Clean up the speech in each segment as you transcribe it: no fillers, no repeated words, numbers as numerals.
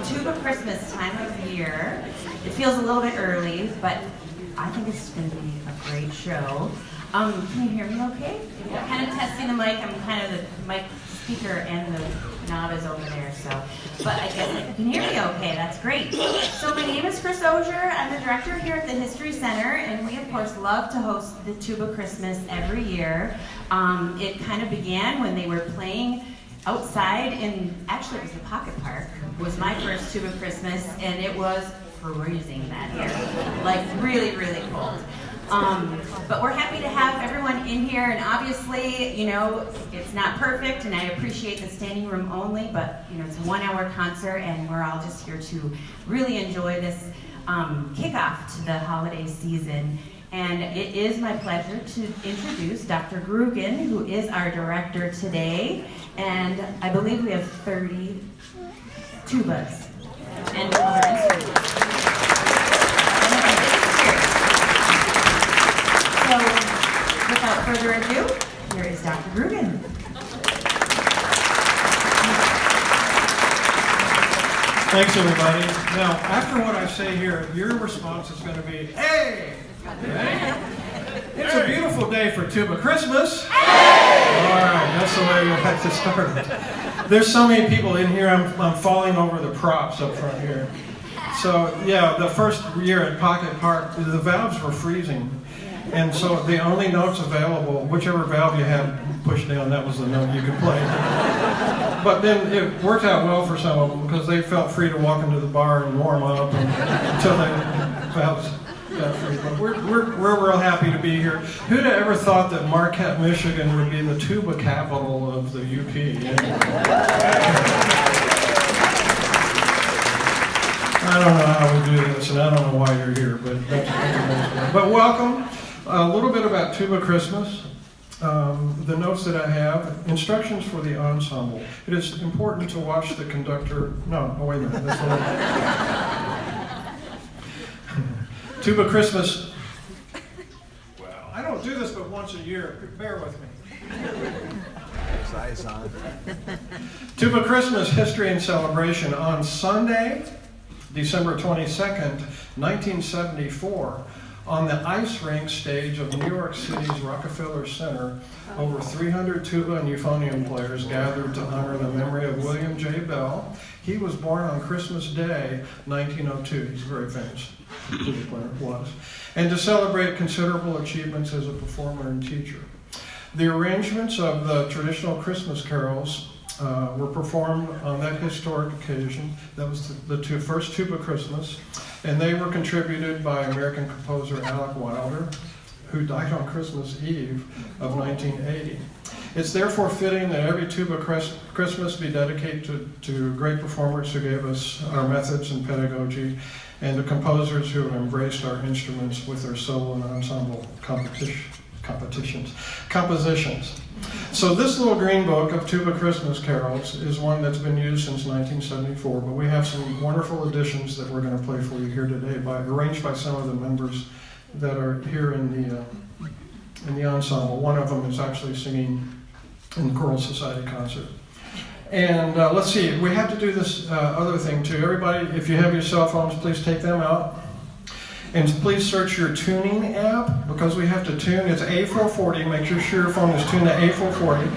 Tuba Christmas time of year. It feels a little bit early, but I think it's going to be a great show. Can you hear me okay? I'm kind of testing the mic. I'm kind of the mic speaker and the knob is over there, so. But I guess you can hear me okay. That's great. So my name is Chris Osier. I'm the director here at the History Center, and we, of course, love to host the Tuba Christmas every year. It kind of began when they were playing outside in, actually it was the Pocket Park, was my first Tuba Christmas, and it was freezing that year, like really, really cold. But we're happy to have everyone in here, and obviously, you know, it's not perfect, and I appreciate the standing room only, but, you know, it's a 1-hour concert, and we're all just here to really enjoy this kickoff to the holiday season. And it is my pleasure to introduce Dr. Grugan, who is our director today, and I believe we have 30 tubas and other instruments. So, without further ado, here is Dr. Grugan. Thanks, everybody. Now, after what I say here, your response is going to be, hey! Hey. It's a beautiful day for Tuba Christmas. Hey! All right, that's the way we like to start it. There's so many people in here, I'm falling over the props up front here. So, yeah, the first year at Pocket Park, the valves were freezing. And so the only notes available, whichever valve you had pushed down, that was the note you could play. But then it worked out well for some of them because they felt free to walk into the bar and warm up until the valves got free. But we're real happy to be here. Who'd have ever thought that Marquette, Michigan would be the tuba capital of the UP? I don't know how we do this, and I don't know why you're here, but that's amazing. But welcome. A little bit about Tuba Christmas. The notes that I have, instructions for the ensemble. It is important to watch the conductor. No, oh wait a minute. That's what I... Tuba Christmas. Well, I don't do this but once a year. Bear with me. Tuba Christmas History and Celebration on Sunday, December 22nd, 1974. On the ice rink stage of New York City's Rockefeller Center, over 300 tuba and euphonium players gathered to honor the memory of William J. Bell. He was born on Christmas Day, 1902. He's a very famous tuba player, was. And to celebrate considerable achievements as a performer and teacher. The arrangements of the traditional Christmas carols were performed on that historic occasion. That was the first Tuba Christmas. And they were contributed by American composer Alec Wilder, who died on Christmas Eve of 1980. It's therefore fitting that every Tuba Christmas be dedicated to great performers who gave us our methods and pedagogy, and the composers who have embraced our instruments with their solo and ensemble compositions. So this little green book of Tuba Christmas carols is one that's been used since 1974, but we have some wonderful additions that we're going to play for you here today, arranged by some of the members that are here in the ensemble. One of them is actually singing in the Choral Society concert. And let's see, we have to do this other thing too. Everybody, if you have your cell phones, please take them out. And please search your tuning app, because we have to tune. It's A440. Make sure your phone is tuned to A440.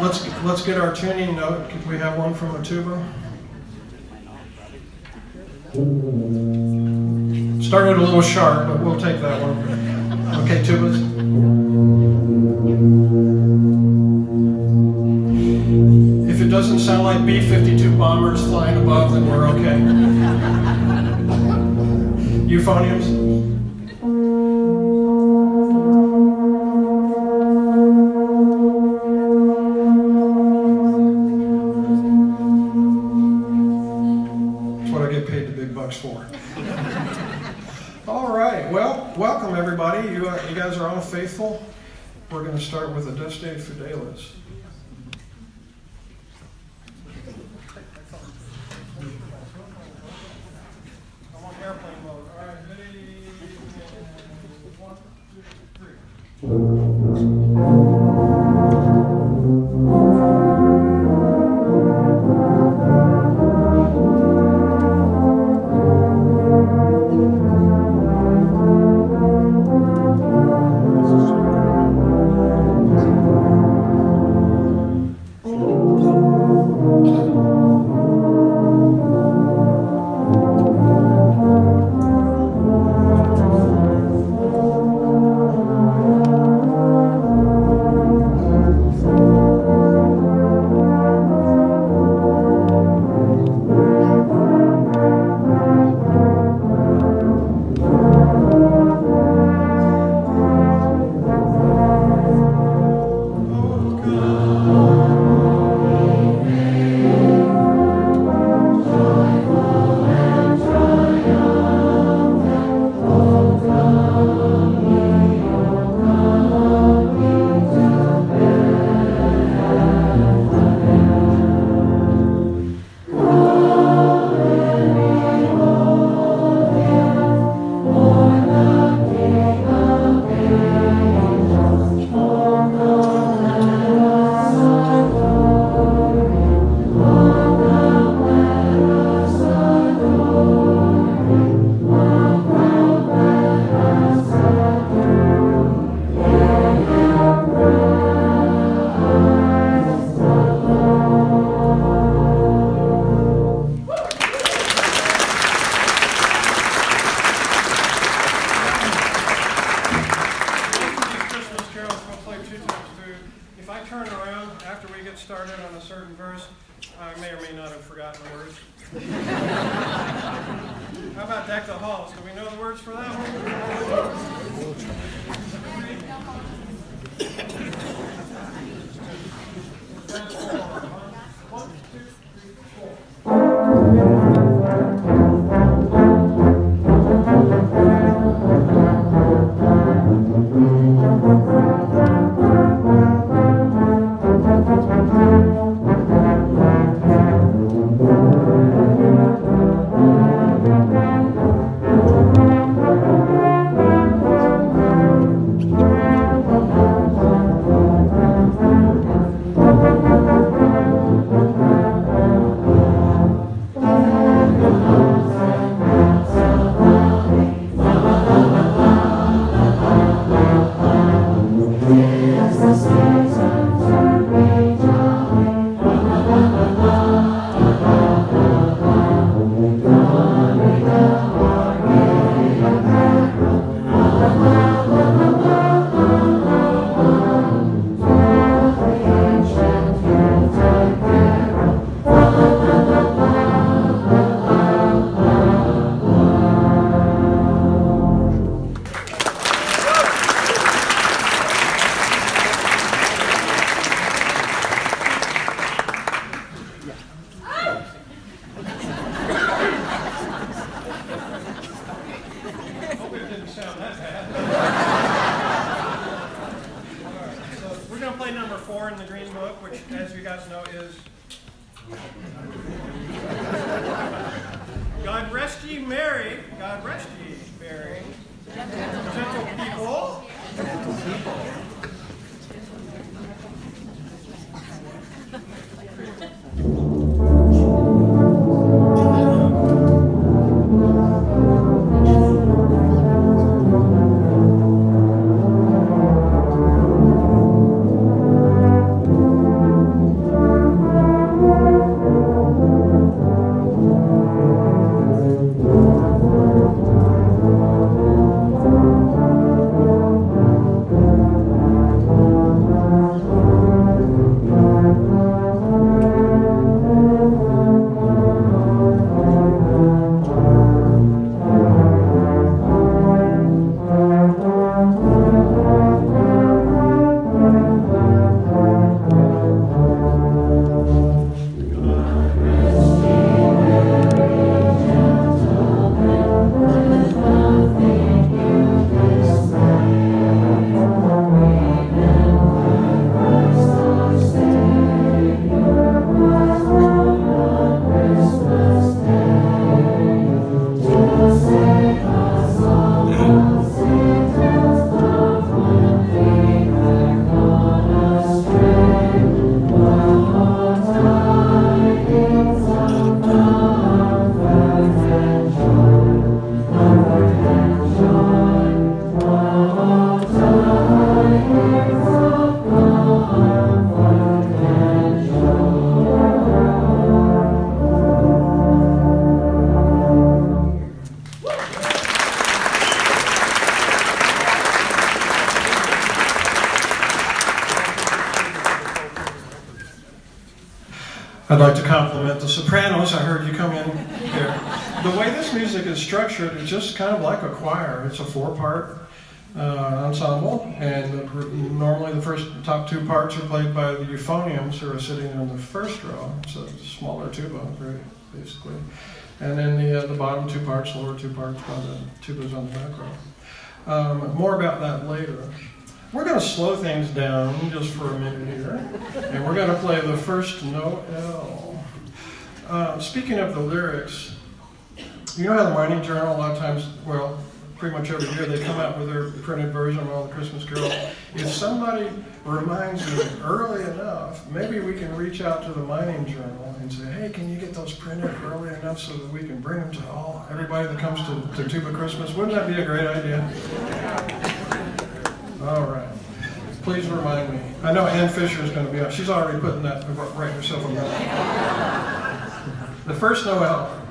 Let's get our tuning note. Could we have one from a tuba? Started a little sharp, but we'll take that one. Okay, tubas. If it doesn't sound like B-52 bombers flying above, then we're okay. Euphoniums. For. All right, well, welcome everybody. You guys are all faithful. We're going to start with Adeste Fidelis. I'm on airplane mode. All right, ready? 1, 2 times through. If I turn around after we get started on a certain verse, I may or may not have forgotten the words. How about Deck the Halls? Do we know the words for that one? One, two, three, four. I'd like to compliment the sopranos. I heard you come in here. The way this music is structured, it's just kind of like a choir. It's a 4-part ensemble, and normally the top 2 parts are played by the euphoniums, who are sitting in the first row. It's a smaller tuba, basically. And then the bottom 2 parts, lower 2 parts, by the tubas on the back row. More about that later. We're going to slow things down just for a minute here, and we're going to play the first Noel. Speaking of the lyrics, you know how the Mining Journal, a lot of times, well, pretty much every year, they come out with their printed version of all the Christmas carols. If somebody reminds me early enough, maybe we can reach out to the Mining Journal and say, hey, can you get those printed early enough so that we can bring them to everybody that comes to Tuba Christmas? Wouldn't that be a great idea? All right. Please remind me. I know Ann Fisher is going to be on. She's already putting that right herself on that. The first Noel.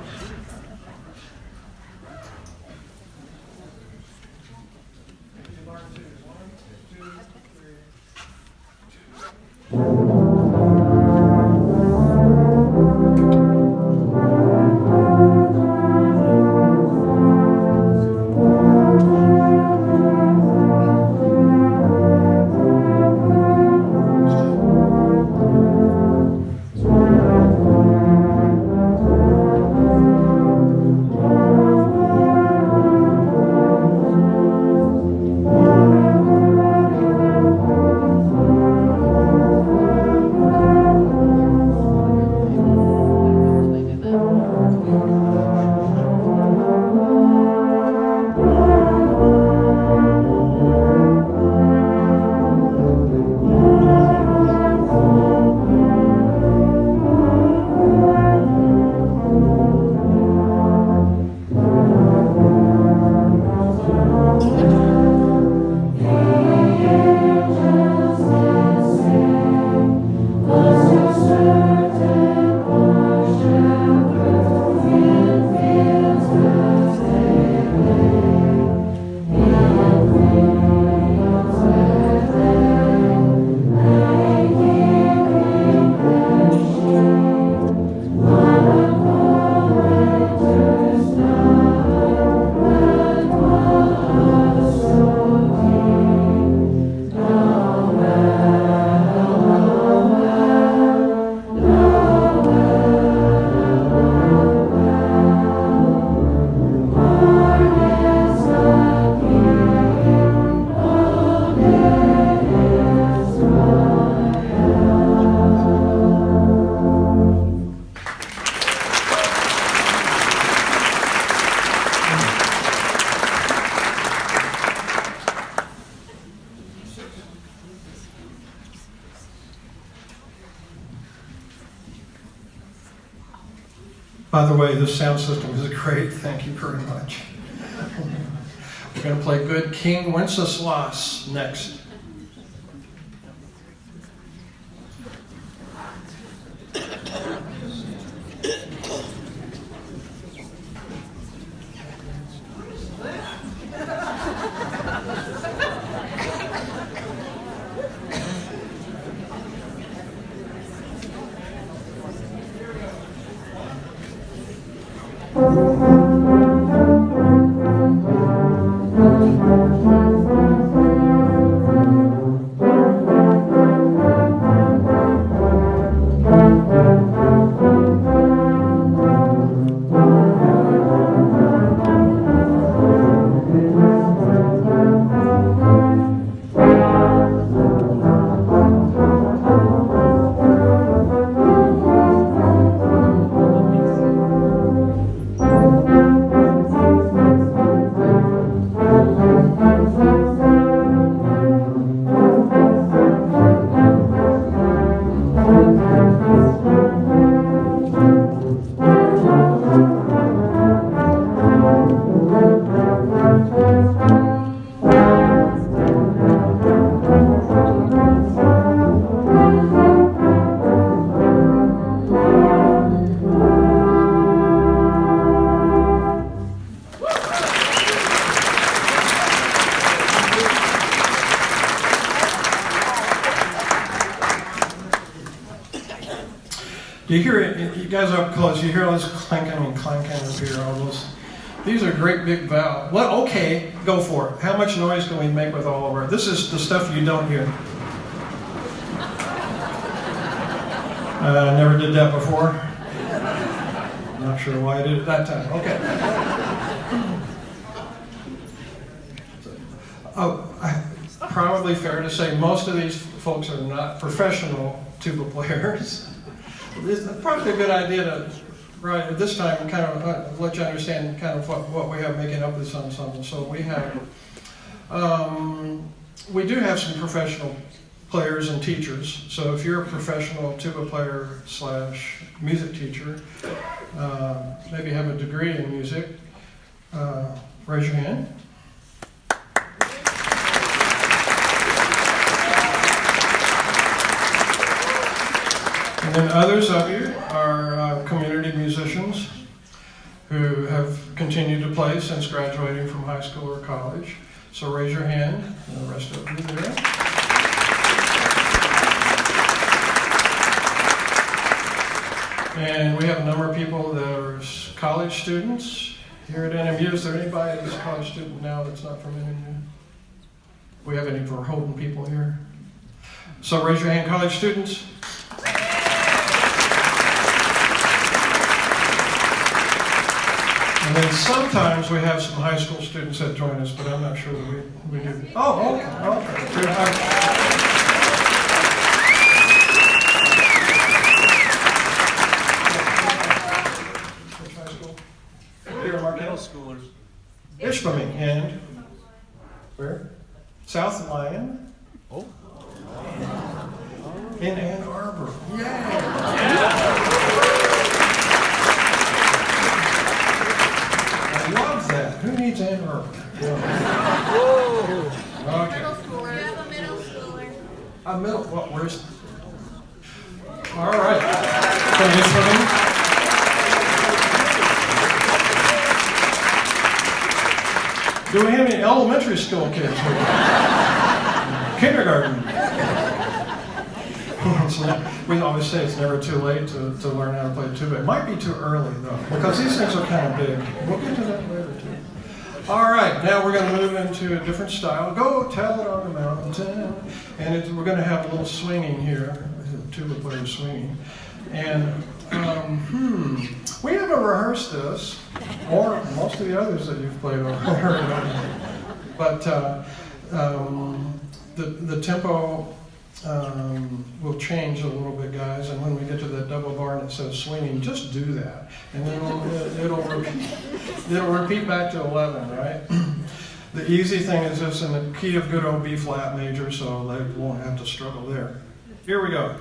By the way, this sound system is great. Thank you very much. We're going to play Good King Wenceslas next. Do you hear it? You guys up close, you hear all this clanking and clanking up here, all those. These are great big valves. Well, okay, go for it. How much noise can we make with all of our... This is the stuff you don't hear. I never did that before. Not sure why I did it that time. Okay. Probably fair to say most of these folks are not professional tuba players. It's probably a good idea to, right at this time, kind of let you understand kind of what we have making up this ensemble. So we have, we do have some professional players and teachers. So if you're a professional tuba player / music teacher, maybe have a degree in music, raise your hand. And then others of you are community musicians who have continued to play since graduating from high school or college. So raise your hand, and the rest of you there. And we have a number of people that are college students here at NMU. Is there anybody that's a college student now that's not from NMU? We have any Verhoeven people here? So raise your hand, college students. And then sometimes we have some high school students that join us, but I'm not sure that we do. Oh, okay. Which high school? Here, Marquette. Middle schoolers. Ishpeming. And where? South Lyon. Oh. In Ann Arbor. Yeah. Love that. Who needs Ann Arbor? Okay. Middle schooler. You have a middle schooler. A middle. What? Where's? All right. From do we have any elementary school kids here? Kindergarten. We always say it's never too late to learn how to play tuba. It might be too early, though, because these things are kind of big. We'll get to that later, too. All right, now we're going to move into a different style. Go tell it on the mountain. And we're going to have a little swinging here, tuba player swinging. And we haven't rehearsed this, or most of the others that you've played over. But the tempo will change a little bit, guys, and when we get to that double bar and it says swinging, just do that, and then it'll repeat back to 11, right? The easy thing is just in the key of good old B flat major, so they won't have to struggle there. Here we go.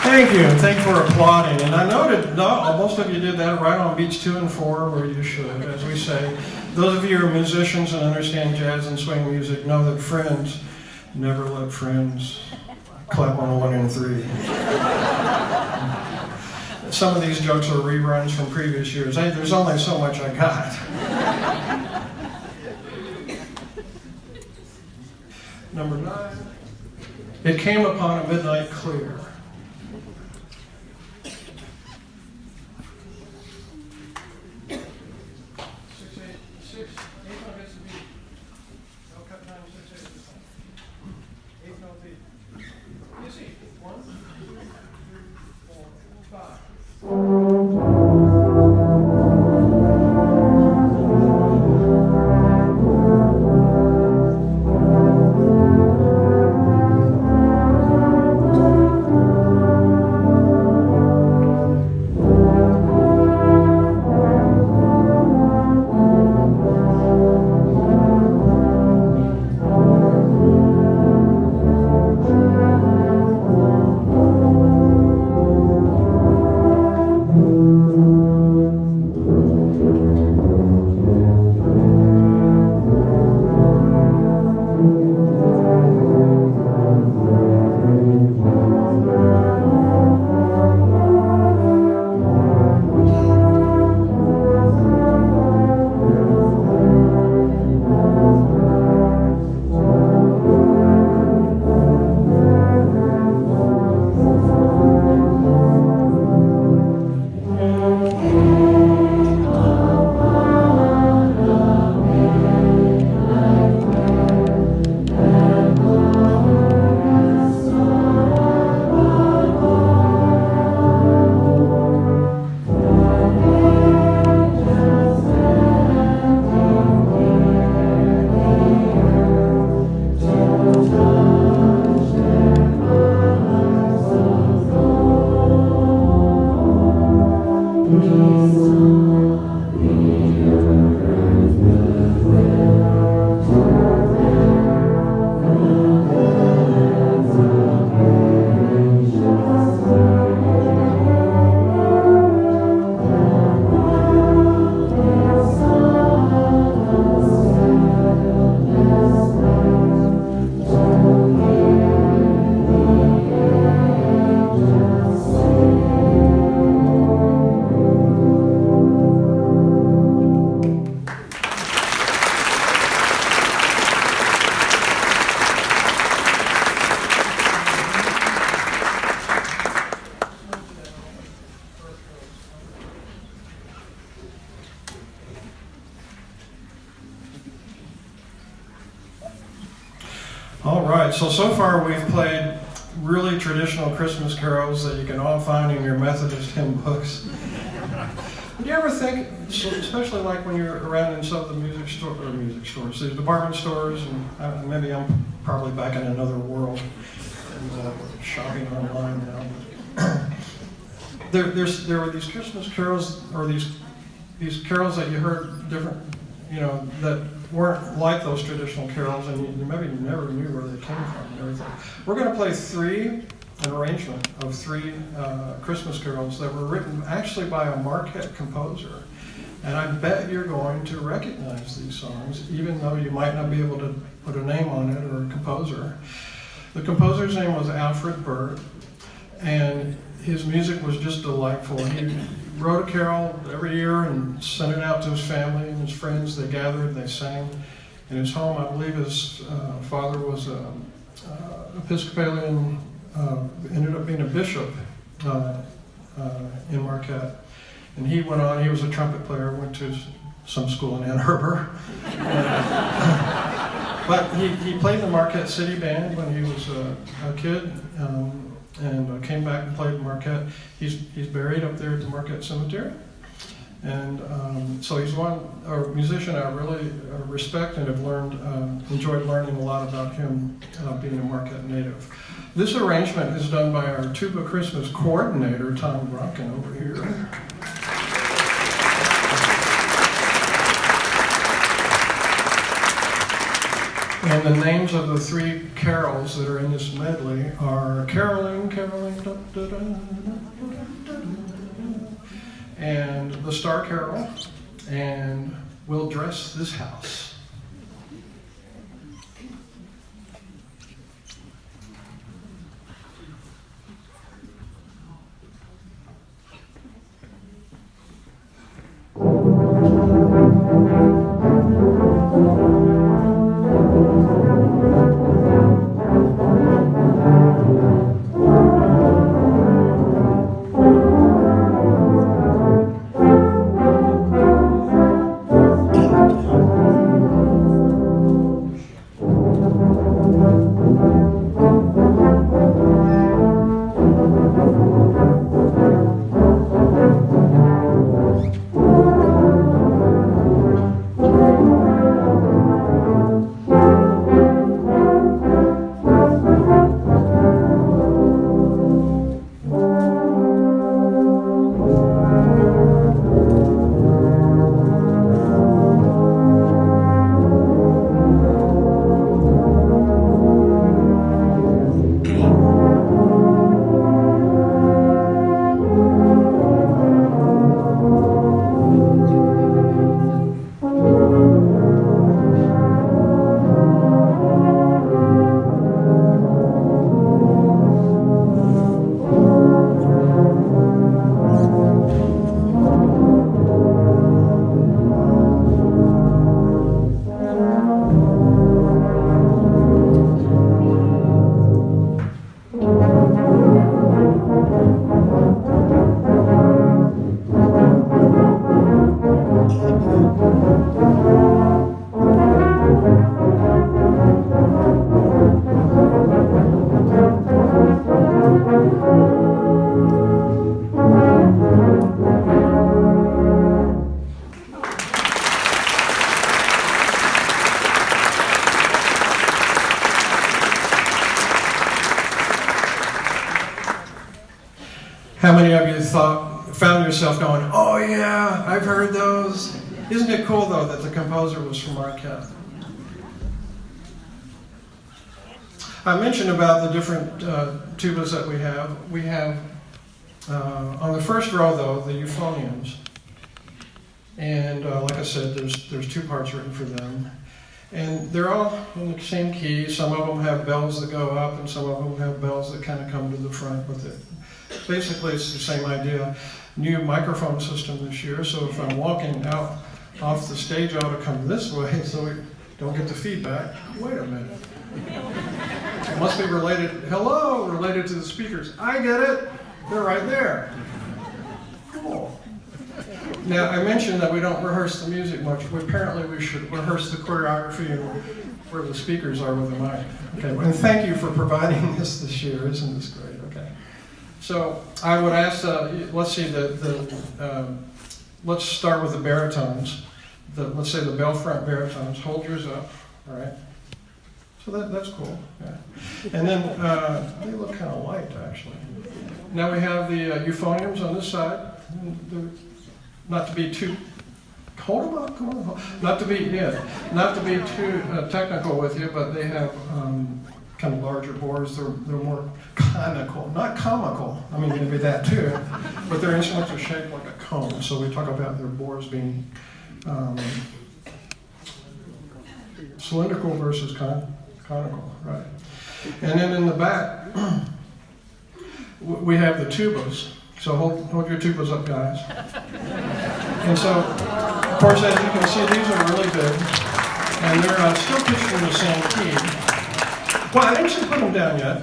Thank you, and thank you for applauding. And I noted most of you did that right on beats 2 and 4, where you should, as we say. Those of you who are musicians and understand jazz and swing music know that friends never let friends clap on 1 and 3. Some of these jokes are reruns from previous years. Hey, there's only so much I got. Number 9. It came upon a midnight clear. All right, so far we've played really traditional Christmas carols that you can all find in your Methodist hymn books. Do you ever think, especially like when you're around in some of the music stores, the department stores, and maybe I'm probably back in another world and shopping online now. There were these Christmas carols, or these carols that you heard different, that weren't like those traditional carols, and you maybe never knew where they came from and everything. We're going to play an arrangement of three Christmas carols that were written actually by a Marquette composer. And I bet you're going to recognize these songs, even though you might not be able to put a name on it or a composer. The composer's name was Alfred Burt, and his music was just delightful. He wrote a carol every year and sent it out to his family and his friends. They gathered, they sang in his home. I believe his father was an Episcopalian, ended up being a bishop in Marquette. And he went on, he was a trumpet player, went to some school in Ann Arbor. But he played the Marquette City Band when he was a kid. And came back and played in Marquette. He's buried up there at the Marquette Cemetery. And so he's a musician I really respect and have enjoyed learning a lot about him being a Marquette native. This arrangement is done by our Tuba Christmas coordinator, Tom Brunken, over here. And the names of the three carols that are in this medley are Caroling, Caroling, da, da, da, da, da, da, and the Star Carol, and We'll Dress This House. How many of you thought found yourself going, oh yeah, I've heard those. Isn't it cool though that the composer was from Marquette? I mentioned about the different tubas that we have. We have, on the first row though, the euphoniums. And like I said, there's two parts written for them. And they're all in the same key. Some of them have bells that go up, and some of them have bells that kind of come to the front with it. Basically, it's the same idea. New microphone system this year, so if I'm walking out off the stage, I ought to come this way so we don't get the feedback. Wait a minute. It must be related, related to the speakers. I get it. They're right there. Cool. Now, I mentioned that we don't rehearse the music much. Apparently, we should rehearse the choreography and where the speakers are with the mic. Okay, and thank you for providing this year. Isn't this great? Okay. So I would ask, let's see, let's start with the baritones. Let's say the bell front baritones. Hold yours up, all right? So that's cool. Yeah. And then they look kind of light, actually. Now we have the euphoniums on this side. Not to be too, hold them up, come on. Not to be too technical with you, but they have kind of larger bores. They're more conical, not comical. I mean, maybe that too. But their instruments are shaped like a cone. So we talk about their bores being cylindrical versus conical, right? And then in the back, we have the tubas. So hold your tubas up, guys. And so, of course, as you can see, these are really big. And they're still pitched in the same key. Well, I didn't actually put them down yet.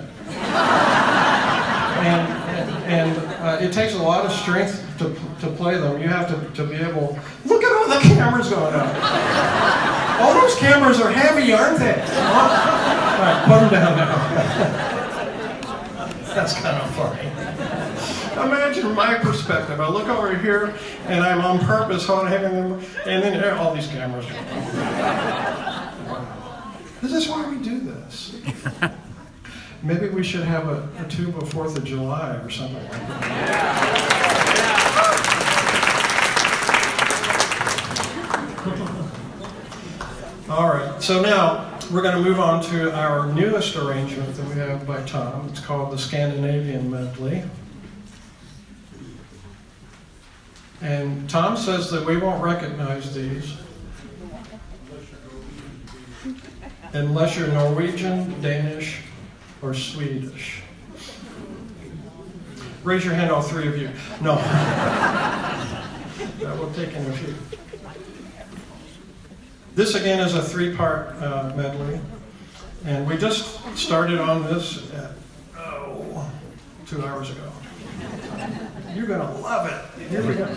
And it takes a lot of strength to play them. You have to be able... Look at all the cameras going up. All those cameras are heavy, aren't they? All right, put them down now. That's kind of funny. Imagine from my perspective. I look over here and I'm on purpose holding them, and then all these cameras. Wow. This is why we do this. Maybe we should have a tuba 4th of July or something like that. All right, so now we're going to move on to our newest arrangement that we have by Tom. It's called the Scandinavian Medley. And Tom says that we won't recognize these unless you're Norwegian, Danish, or Swedish. Raise your hand, all three of you. No. That will take in a few. This again is a 3-part medley. And we just started on this 2 hours ago. You're going to love it. Here we go.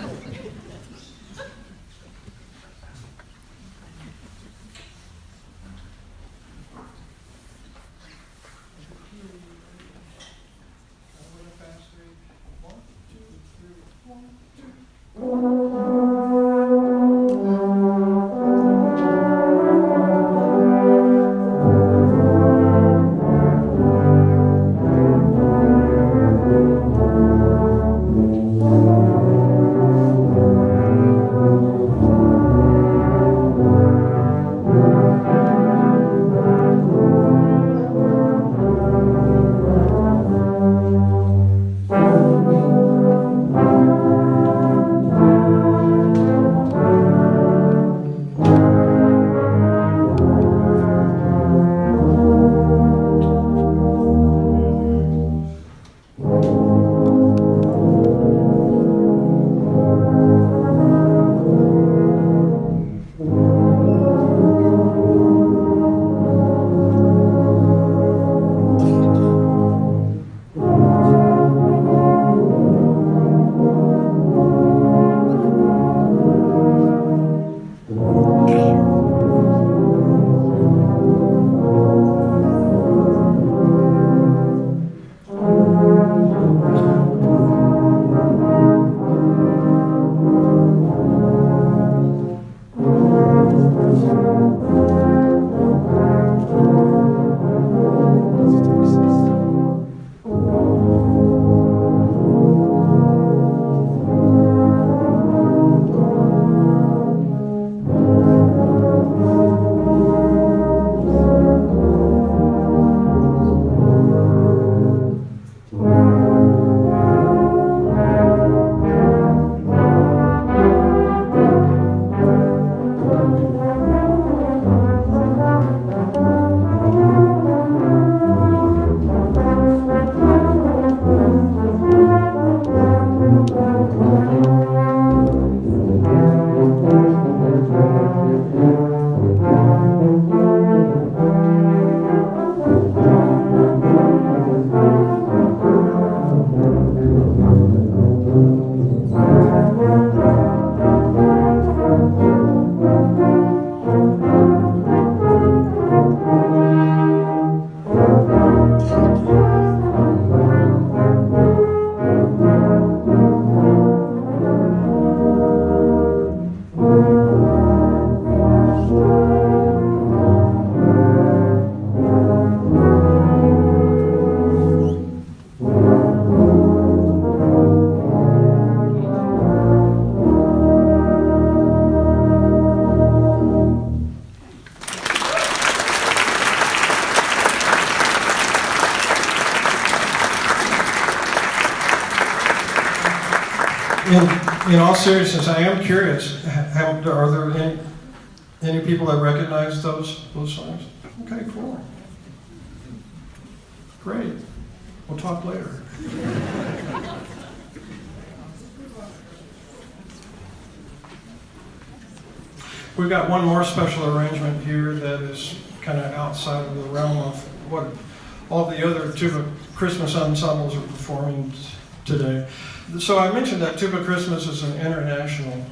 In all seriousness, I am curious. Are there any people that recognize those songs? Okay, cool. Great. We'll talk later. We've got one more special arrangement here that is kind of outside of the realm of what all the other Tuba Christmas ensembles are performing today. So I mentioned that Tuba Christmas is an international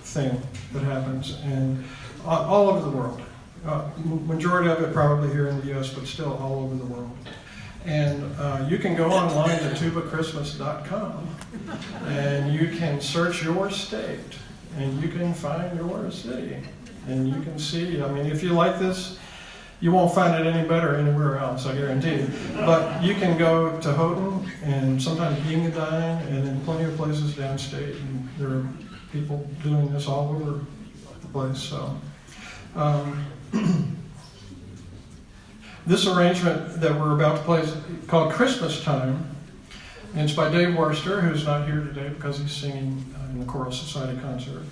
thing that happens and all over the world. Majority of it probably here in the U.S., but still all over the world. And you can go online to tubachristmas.com and you can search your state and you can find your city. And you can see, I mean, if you like this, you won't find it any better anywhere else, I guarantee you. But you can go to Houghton and sometimes Engadine and in plenty of places downstate. And there are people doing this all over the place. So this arrangement that we're about to play is called Christmas Time. And it's by Dave Worcester, who's not here today because he's singing in the Choral Society concert.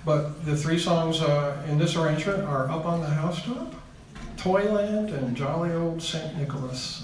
But the three songs in this arrangement are Up on the Housetop, Toyland, and Jolly Old St. Nicholas.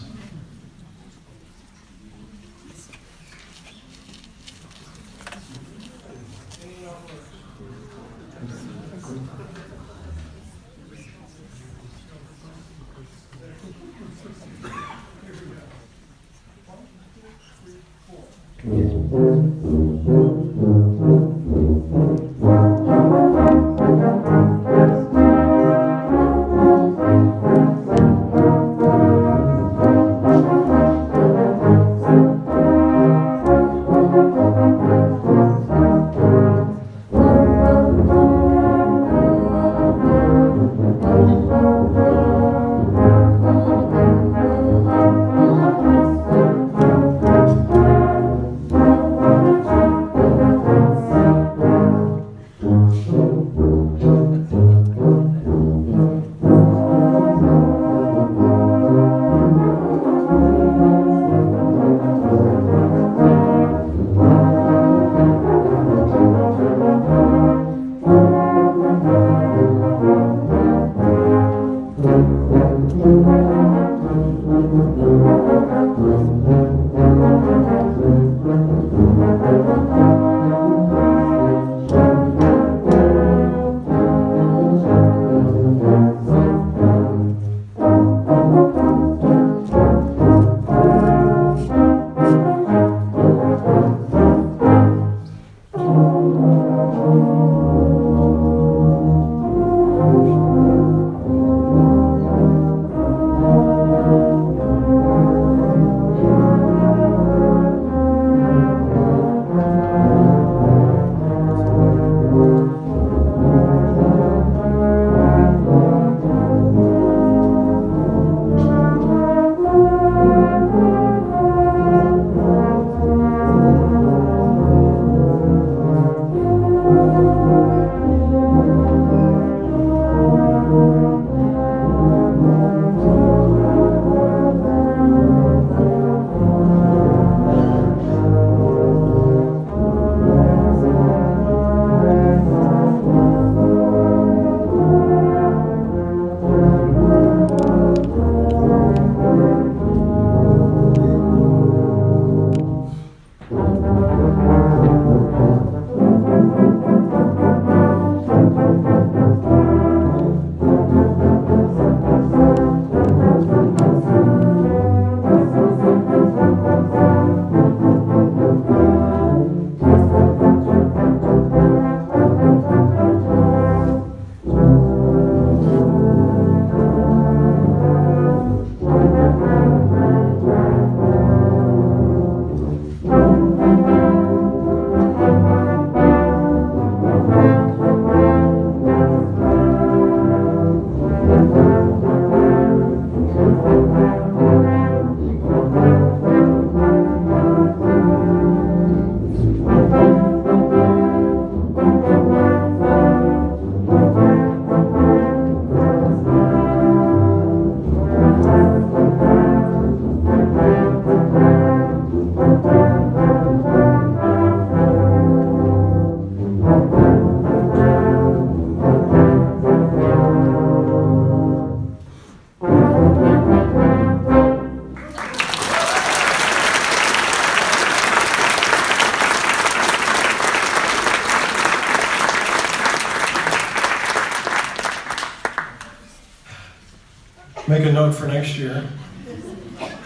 Make a note for next year.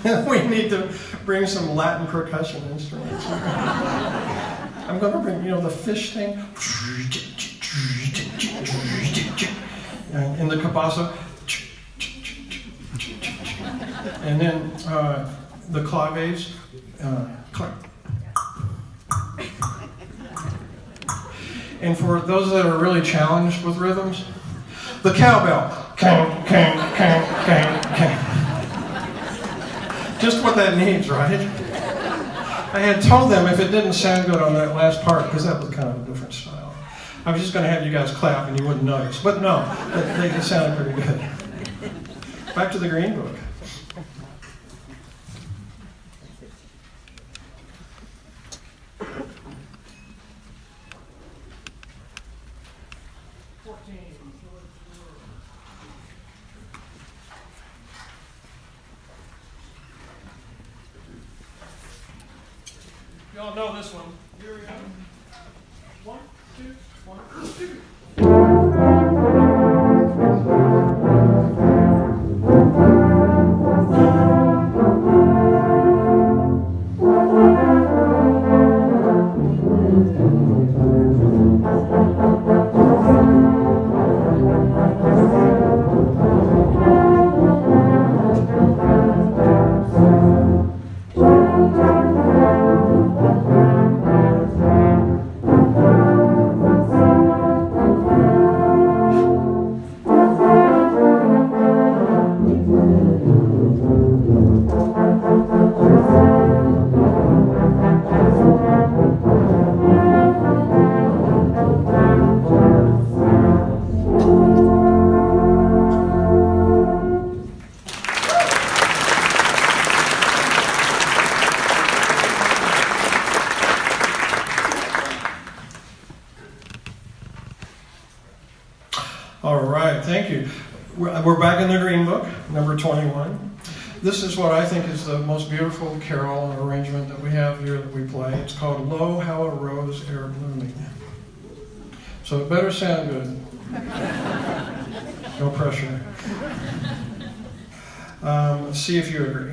We need to bring some Latin percussion instruments. I'm going to bring, the fish thing. In the cabasso. And then the claves. And for those that are really challenged with rhythms, the cowbell. Kang, kang, kang, kang, kang. Just what that needs, right? I had told them if it didn't sound good on that last part, because that was kind of a different style, I was just going to have you guys clap and you wouldn't notice. But no, it sounded pretty good. Back to the Green Book. Y'all know this one. Here we go. 1, 2, 1, 2. All right, thank you. We're back in the Green Book, number 21. This is what I think is the most beautiful carol arrangement that we have here that we play. It's called Lo, How a Rose Ere Blooming. So it better sound good. No pressure. See if you agree.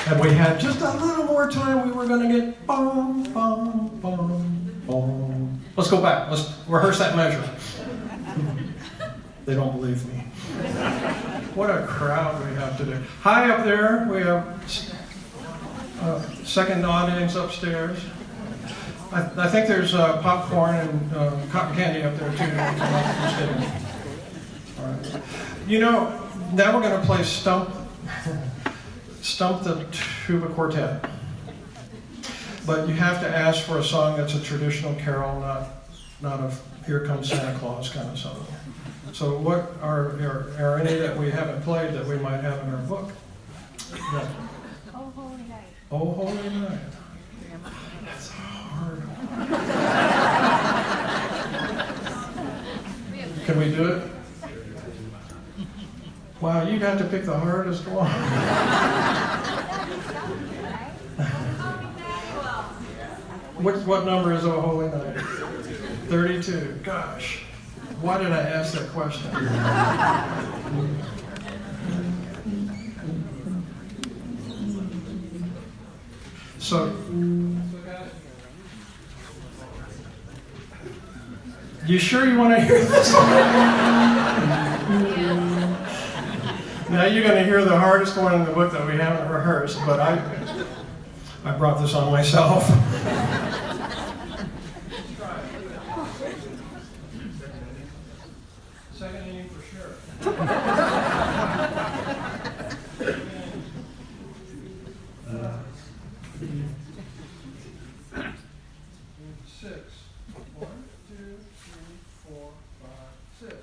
Had we had just a little more time, we were going to get bum, bum, bum, bum. Let's go back. Let's rehearse that measure. They don't believe me. What a crowd we have today. High up there, we have second audience upstairs. I think there's popcorn and cotton candy up there too. If I'm not mistaken. All right. You know, now we're going to play Stump the Tuba Quartet. But you have to ask for a song that's a traditional carol, not a Here Comes Santa Claus kind of song. So what are any that we haven't played that we might have in our book? Yeah. Oh, holy night. Oh, Holy Night. That's a hard one. we do it? Wow, you'd have to pick the hardest one. What number is O Holy Night? 32. Gosh, why did I ask that question? So, you sure you want to hear this? Now you're going to hear the hardest one in the book that we haven't rehearsed, but I brought this on myself. Second inning for sure. 6. 1, 2, 3, 4, 5, 6.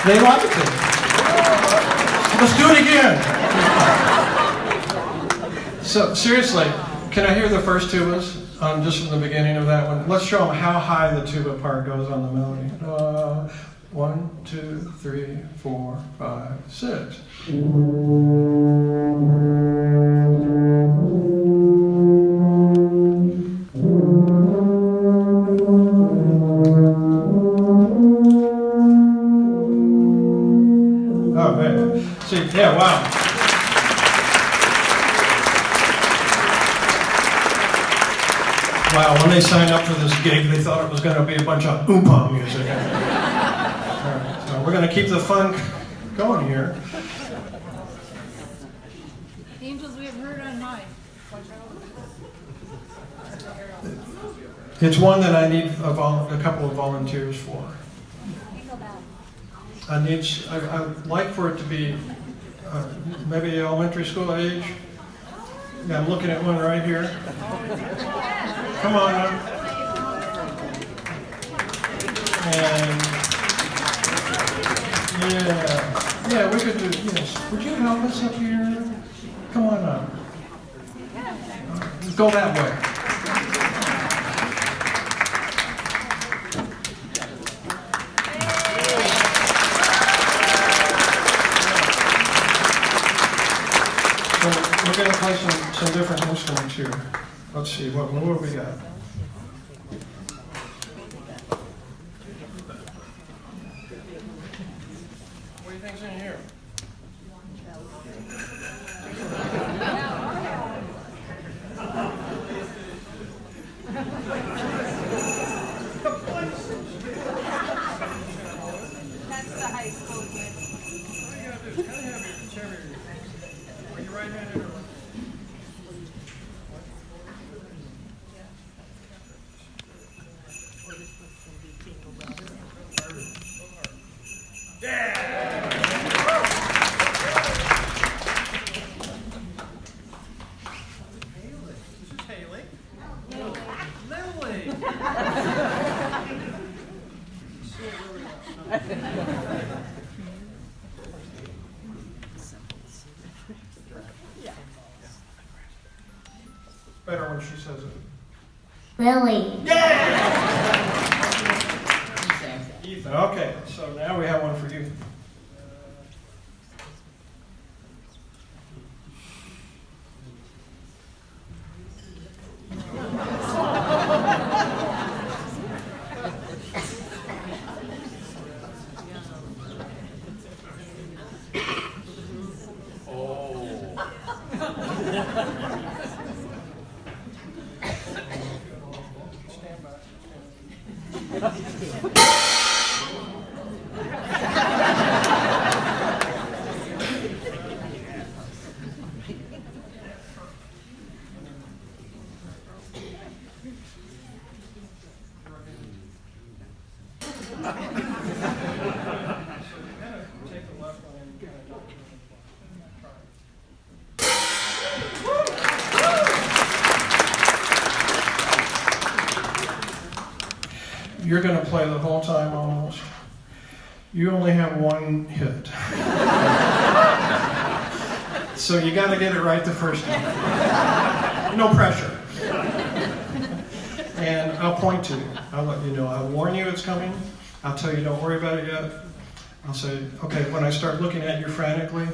They liked it. Let's do it again. So seriously, can I hear the first tubas? Just from the beginning of that one. Let's show them how high the tuba part goes on the melody. 1, 2, 3, 4, 5, 6. Oh man. See, yeah, wow. Wow, when they signed up for this gig, they thought it was going to be a bunch of oompa music. All right, so we're going to keep the fun going here. Angels we have heard on high. It's one that I need a couple of volunteers for. I'd like for it to be maybe elementary school age. Yeah, I'm looking at one right here. Come on up. And yeah, we could do, yes. Would you help us up here? Come on up. Go that way. So we're going to play some different instruments here. Let's see, what do we got? What do you think's in here? That's the high school kid. What you gotta do is kind of have your chair. Are you right-handed or left? Better when she says it. Really? Ethan, okay, so now we have one for you. You're going to play the whole time almost. You only have one hit. So you got to get it right the first time. No pressure. And I'll point to you. I'll let you know. I'll warn you it's coming. I'll tell you don't worry about it yet. I'll say, okay, when I start looking at you frantically,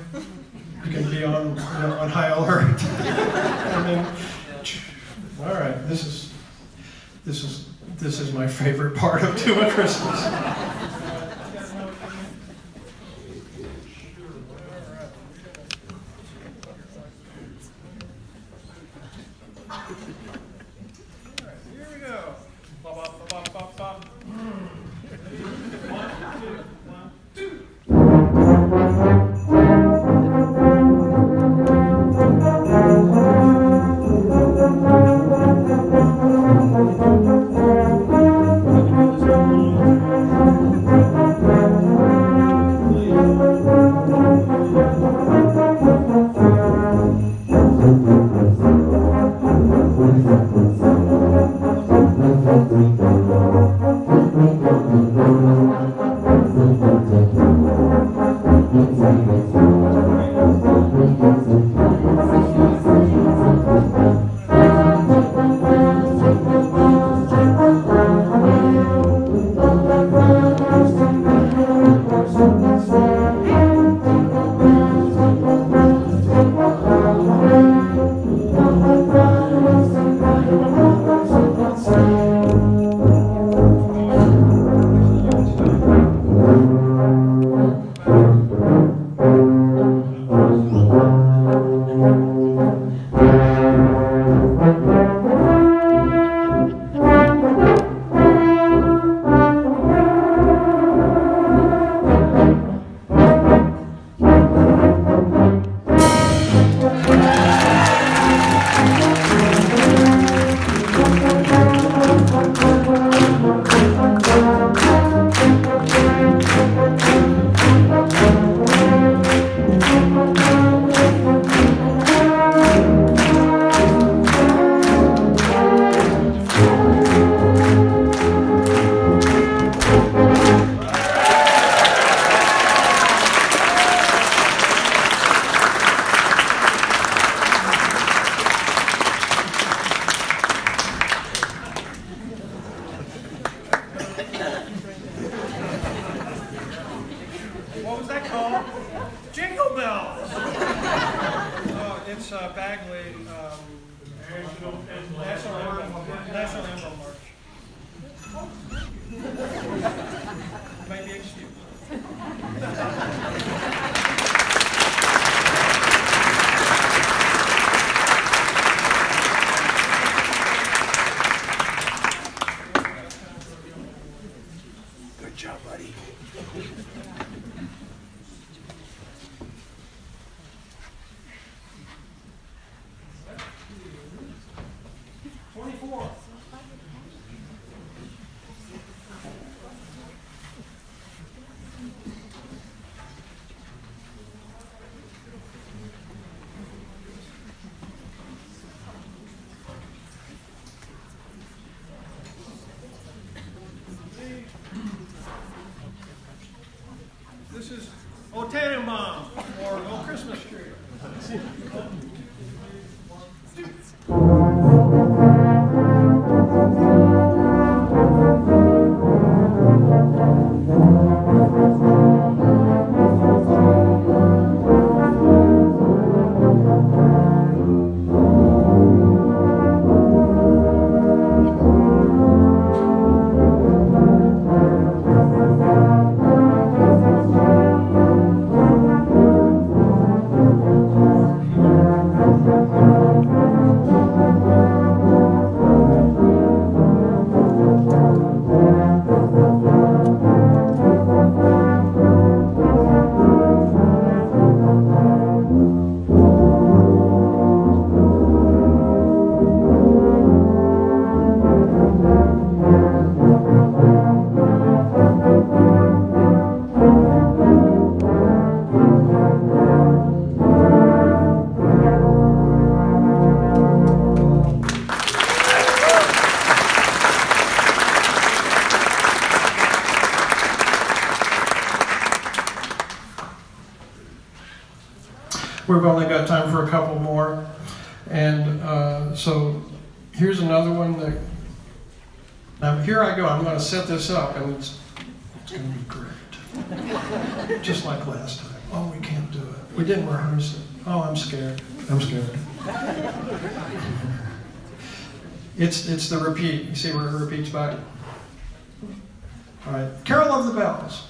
you can be on high alert. And then, all right, this is my favorite part of Tuba Christmas. Here we go. Ba, ba, ba, ba, ba. 1, 2, 1. Bagley, National Anthem March. Might be excused. Good job, buddy. This is O Tannenbaum, or O Christmas Tree. We've only got time for a couple more. And so here's another one that, now here I go, I'm going to set this up and it's going to be great. Just like last time. Oh, we can't do it. We didn't rehearse it. Oh, I'm scared. I'm scared. It's the repeat. You see where it repeats back? All right. Carol of the Bells.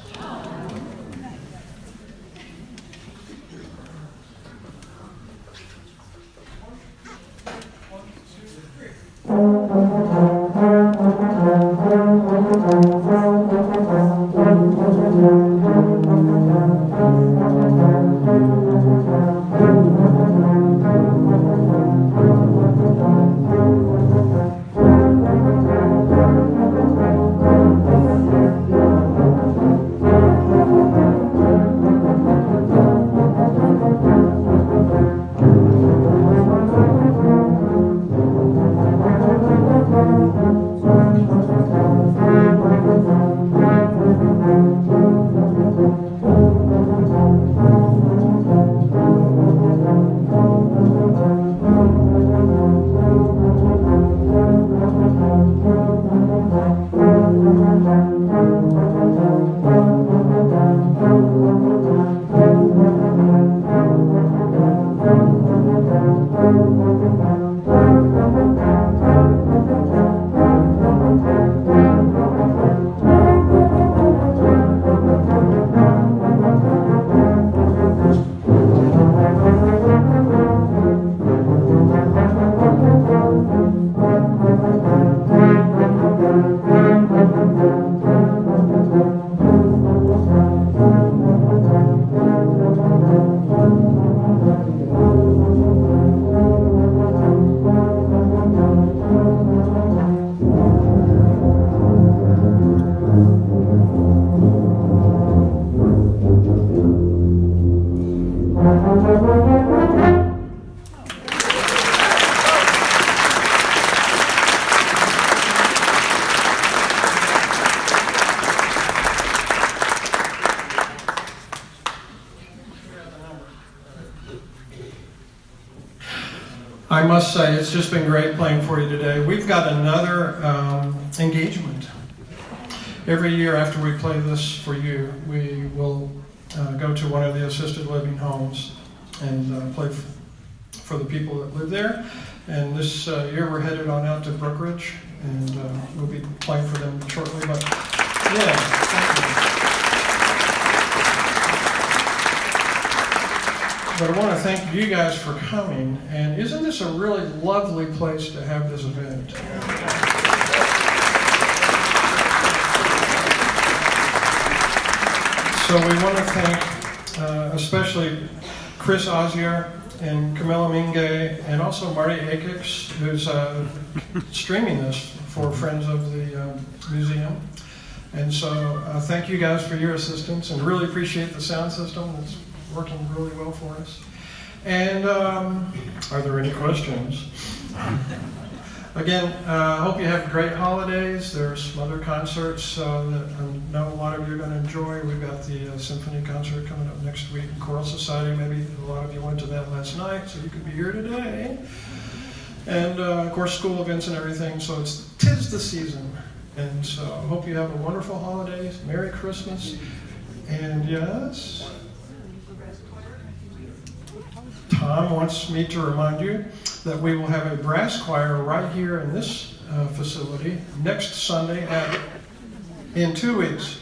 I must say, it's just been great playing for you today. We've got another engagement. Every year after we play this for you, we will go to one of the assisted living homes and play for the people that live there. And this year we're headed on out to Brookridge, and we'll be playing for them shortly. But yeah, thank you. But I want to thank you guys for coming. And isn't this a really lovely place to have this event? So we want to thank especially Chris Ozier and Camilla Mingay, and also Marty Akix, who's streaming this for Friends of the Museum. And so thank you guys for your assistance, and really appreciate the sound system. It's working really well for us. And are there any questions? Again, I hope you have great holidays. There's some other concerts that I know a lot of you are going to enjoy. We've got the symphony concert coming up next week. Choral Society, maybe a lot of you went to that last night, so you could be here today. And of course, school events and everything. So tis the season. And so I hope you have a wonderful holidays. Merry Christmas. And yes, Tom wants me to remind you that we will have a brass choir right here in this facility next Sunday in 2 weeks.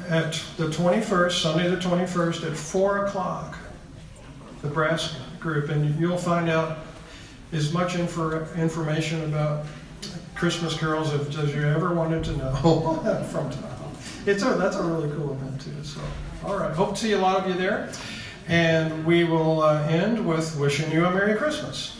At the 21st, Sunday the 21st at 4 o'clock, the brass group. And you'll find out as much information about Christmas carols as you ever wanted to know from Tom. That's a really cool event too. So, all right, hope to see a lot of you there. And we will end with wishing you a Merry Christmas.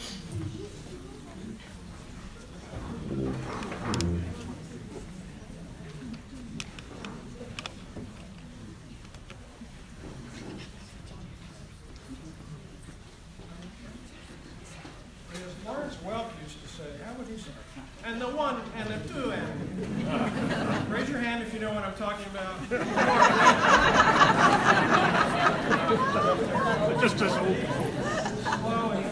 As Lawrence Welk used to say, how would he say? And the one, and the two, and. Raise your hand if you know what I'm talking about. Just as old. Slowly.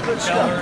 Good stuff.